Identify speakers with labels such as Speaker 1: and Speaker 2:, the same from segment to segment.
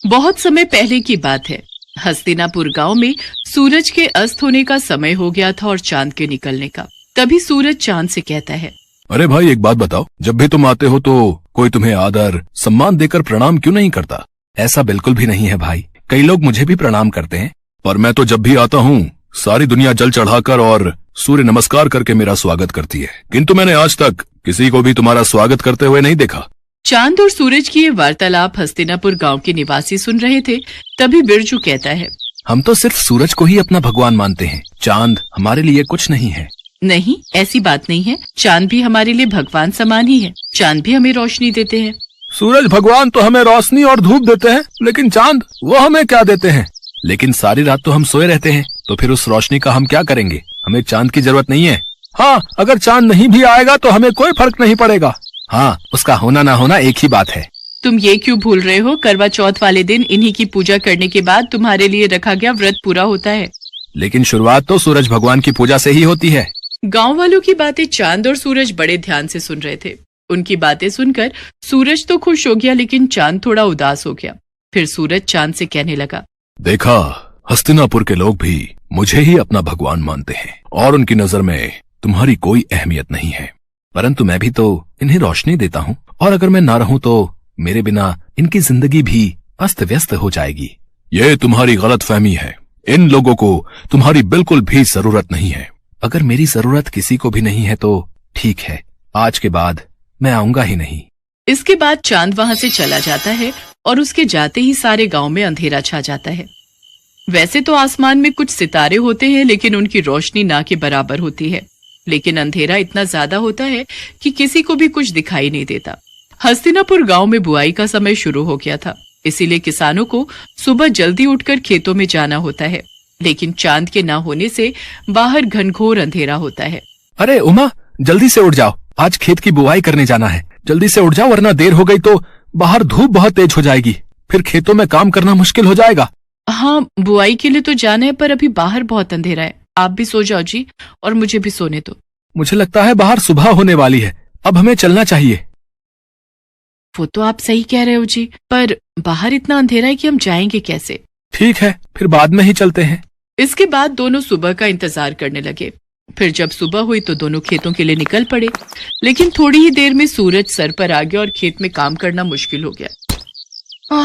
Speaker 1: बहुत समय पहले की बात है। हस्तिनापुर गांव में सूरज के अस्त होने का समय हो गया था और चांद के निकलने का। तभी सूरज चांद से कहता है,
Speaker 2: अरे भाई एक बात बताओ, जब भी तुम आते हो तो कोई तुम्हें आदर सम्मान देकर प्रणाम क्यों नहीं करता?
Speaker 3: ऐसा बिल्कुल भी नहीं है भाई, कई लोग मुझे भी प्रणाम करते हैं।
Speaker 2: पर मैं तो जब भी आता हूँ सारी दुनिया जल चढ़ाकर और सूर्य नमस्कार करके मेरा स्वागत करती है, किंतु मैंने आज तक किसी को भी तुम्हारा स्वागत करते हुए नहीं देखा।
Speaker 1: चांद और सूरज की ये वार्तालाप हस्तिनापुर गांव के निवासी सुन रहे थे। तभी बिरजू कहता है,
Speaker 3: हम तो सिर्फ सूरज को ही अपना भगवान मानते हैं, चांद हमारे लिए कुछ नहीं है।
Speaker 1: नहीं, ऐसी बात नहीं है। चांद भी हमारे लिए भगवान समान ही है। चांद भी हमें रोशनी देते हैं।
Speaker 2: सूरज भगवान तो हमें रोशनी और धूप देते हैं, लेकिन चांद वो हमें क्या देते हैं?
Speaker 3: लेकिन सारी रात तो हम सोए रहते हैं, तो फिर उस रोशनी का हम क्या करेंगे? हमें चांद की जरूरत नहीं है।
Speaker 2: हाँ, अगर चांद नहीं भी आएगा तो हमें कोई फर्क नहीं पड़ेगा।
Speaker 3: हाँ, उसका होना ना होना एक ही बात है।
Speaker 1: तुम ये क्यों भूल रहे हो? करवा चौथ वाले दिन इन्हीं की पूजा करने के बाद तुम्हारे लिए रखा गया व्रत पूरा होता है।
Speaker 3: लेकिन शुरुआत तो सूरज भगवान की पूजा से ही होती है।
Speaker 1: गांव वालों की बातें चांद और सूरज बड़े ध्यान से सुन रहे थे। उनकी बातें सुनकर सूरज तो खुश हो गया, लेकिन चांद थोड़ा उदास हो गया। फिर सूरज चांद से कहने लगा,
Speaker 2: देखा, हस्तिनापुर के लोग भी मुझे ही अपना भगवान मानते हैं और उनकी नजर में तुम्हारी कोई अहमियत नहीं है।
Speaker 3: परंतु मैं भी तो इन्हें रोशनी देता हूँ, और अगर मैं ना रहूं तो मेरे बिना इनकी जिंदगी भी अस्त व्यस्त हो जाएगी।
Speaker 2: ये तुम्हारी गलतफहमी है। इन लोगों को तुम्हारी बिल्कुल भी जरूरत नहीं है।
Speaker 3: अगर मेरी जरूरत किसी को भी नहीं है तो ठीक है, आज के बाद मैं आऊंगा ही नहीं।
Speaker 1: इसके बाद चांद वहां से चला जाता है और उसके जाते ही सारे गांव में अंधेरा छा जाता है। वैसे तो आसमान में कुछ सितारे होते हैं, लेकिन उनकी रोशनी ना के बराबर होती है। लेकिन अंधेरा इतना ज्यादा होता है कि किसी को भी कुछ दिखाई नहीं देता। हस्तिनापुर गांव में बुआई का समय शुरू हो गया था, इसीलिए किसानों को सुबह जल्दी उठकर खेतों में जाना होता है। लेकिन चांद के ना होने से बाहर घनघोर अंधेरा होता है।
Speaker 3: अरे उमा, जल्दी से उठ जाओ, आज खेत की बुआई करने जाना है। जल्दी से उठ जाओ, वरना देर हो गई तो बाहर धूप बहुत तेज हो जाएगी, फिर खेतों में काम करना मुश्किल हो जाएगा।
Speaker 1: हाँ, बुआई के लिए तो जाना है, पर अभी बाहर बहुत अंधेरा है। आप भी सो जाओ जी, और मुझे भी सोने दो।
Speaker 3: मुझे लगता है बाहर सुबह होने वाली है, अब हमें चलना चाहिए।
Speaker 1: वो तो आप सही कह रहे हो जी, पर बाहर इतना अंधेरा है कि हम जाएंगे कैसे?
Speaker 3: ठीक है, फिर बाद में ही चलते हैं।
Speaker 1: इसके बाद दोनों सुबह का इंतजार करने लगे। फिर जब सुबह हुई तो दोनों खेतों के लिए निकल पड़े। लेकिन थोड़ी ही देर में सूरज सर पर आ गया और खेत में काम करना मुश्किल हो गया।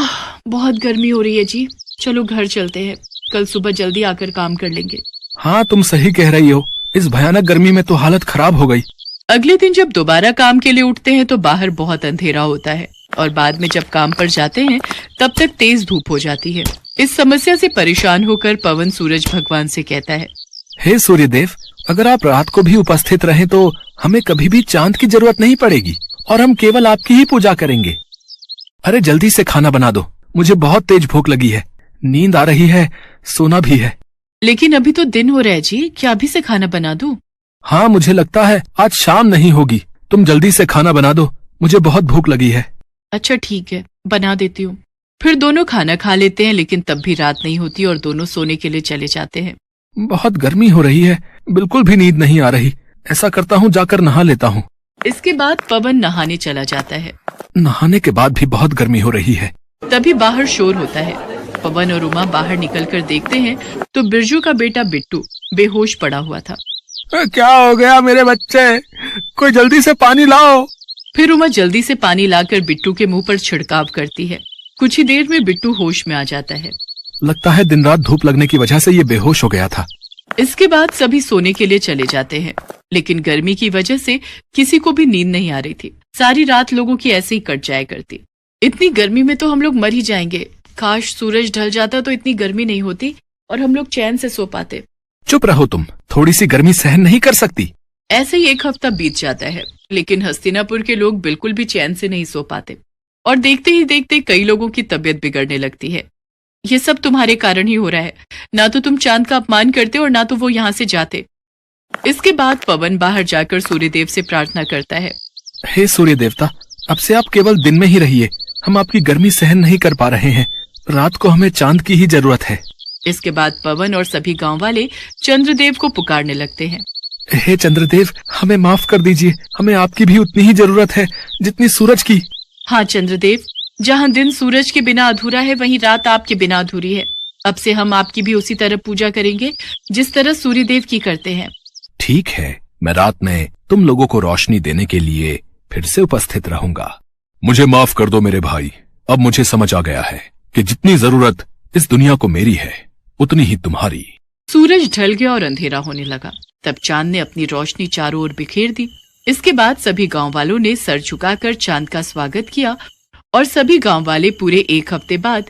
Speaker 1: बहुत गर्मी हो रही है जी, चलो घर चलते हैं, कल सुबह जल्दी आकर काम कर लेंगे।
Speaker 3: हाँ, तुम सही कह रही हो, इस भयानक गर्मी में तो हालत खराब हो गई।
Speaker 1: अगले दिन जब दोबारा काम के लिए उठते हैं तो बाहर बहुत अंधेरा होता है, और बाद में जब काम पर जाते हैं तब तक तेज धूप हो जाती है। इस समस्या से परेशान होकर पवन सूरज भगवान से कहता है,
Speaker 3: हे सूर्यदेव, अगर आप रात को भी उपस्थित रहें तो हमें कभी भी चांद की जरूरत नहीं पड़ेगी और हम केवल आपकी ही पूजा करेंगे। अरे जल्दी से खाना बना दो, मुझे बहुत तेज भूख लगी है, नींद आ रही है, सोना भी है।
Speaker 1: लेकिन अभी तो दिन हो रहा है जी, क्या अभी से खाना बना दूं?
Speaker 3: हाँ, मुझे लगता है आज शाम नहीं होगी। तुम जल्दी से खाना बना दो, मुझे बहुत भूख लगी है।
Speaker 1: अच्छा ठीक है, बना देती हूँ। फिर दोनों खाना खा लेते हैं, लेकिन तब भी रात नहीं होती और दोनों सोने के लिए चले जाते हैं।
Speaker 3: बहुत गर्मी हो रही है, बिल्कुल भी नींद नहीं आ रही। ऐसा करता हूँ, जाकर नहा लेता हूँ।
Speaker 1: इसके बाद पवन नहाने चला जाता है।
Speaker 3: नहाने के बाद भी बहुत गर्मी हो रही है।
Speaker 1: तभी बाहर शोर होता है। पवन और उमा बाहर निकलकर देखते हैं तो बिरजू का बेटा बिट्टू बेहोश पड़ा हुआ था।
Speaker 2: क्या हो गया मेरे बच्चे? कोई जल्दी से पानी लाओ।
Speaker 1: फिर उमा जल्दी से पानी लाकर बिट्टू के मुंह पर छिड़काव करती है। कुछ ही देर में बिट्टू होश में आ जाता है।
Speaker 3: लगता है दिन रात धूप लगने की वजह से ये बेहोश हो गया था।
Speaker 1: इसके बाद सभी सोने के लिए चले जाते हैं, लेकिन गर्मी की वजह से किसी को भी नींद नहीं आ रही थी। सारी रात लोगों की ऐसे ही कट जाया करती। इतनी गर्मी में तो हम लोग मर ही जाएंगे। काश सूरज ढल जाता तो इतनी गर्मी नहीं होती और हम लोग चैन से सो पाते।
Speaker 3: चुप रहो तुम, थोड़ी सी गर्मी सहन नहीं कर सकती?
Speaker 1: ऐसे ही एक हफ्ता बीत जाता है, लेकिन हस्तिनापुर के लोग बिल्कुल भी चैन से नहीं सो पाते, और देखते ही देखते कई लोगों की तबीयत बिगड़ने लगती है। ये सब तुम्हारे कारण ही हो रहा है। ना तो तुम चांद का अपमान करते और ना तो वो यहाँ से जाते। इसके बाद पवन बाहर जाकर सूर्यदेव से प्रार्थना करता है,
Speaker 3: हे सूर्य देवता, अब से आप केवल दिन में ही रहिए, हम आपकी गर्मी सहन नहीं कर पा रहे हैं। रात को हमें चांद की ही जरूरत है।
Speaker 1: इसके बाद पवन और सभी गांव वाले चंद्रदेव को पुकारने लगते हैं।
Speaker 3: हे चंद्रदेव, हमें माफ कर दीजिए, हमें आपकी भी उतनी ही जरूरत है जितनी सूरज की।
Speaker 1: हाँ चंद्रदेव, जहाँ दिन सूरज के बिना अधूरा है, वहीं रात आपके बिना अधूरी है। अब से हम आपकी भी उसी तरह पूजा करेंगे जिस तरह सूर्यदेव की करते हैं।
Speaker 3: ठीक है, मैं रात में तुम लोगों को रोशनी देने के लिए फिर से उपस्थित रहूंगा।
Speaker 2: मुझे माफ कर दो मेरे भाई, अब मुझे समझ आ गया है कि जितनी जरूरत इस दुनिया को मेरी है उतनी ही तुम्हारी।
Speaker 1: सूरज ढल गया और अंधेरा होने लगा। तब चांद ने अपनी रोशनी चारों ओर बिखेर दी। इसके बाद सभी गांव वालों ने सर झुकाकर चांद का स्वागत किया और सभी गांव वाले पूरे 1 हफ्ते बाद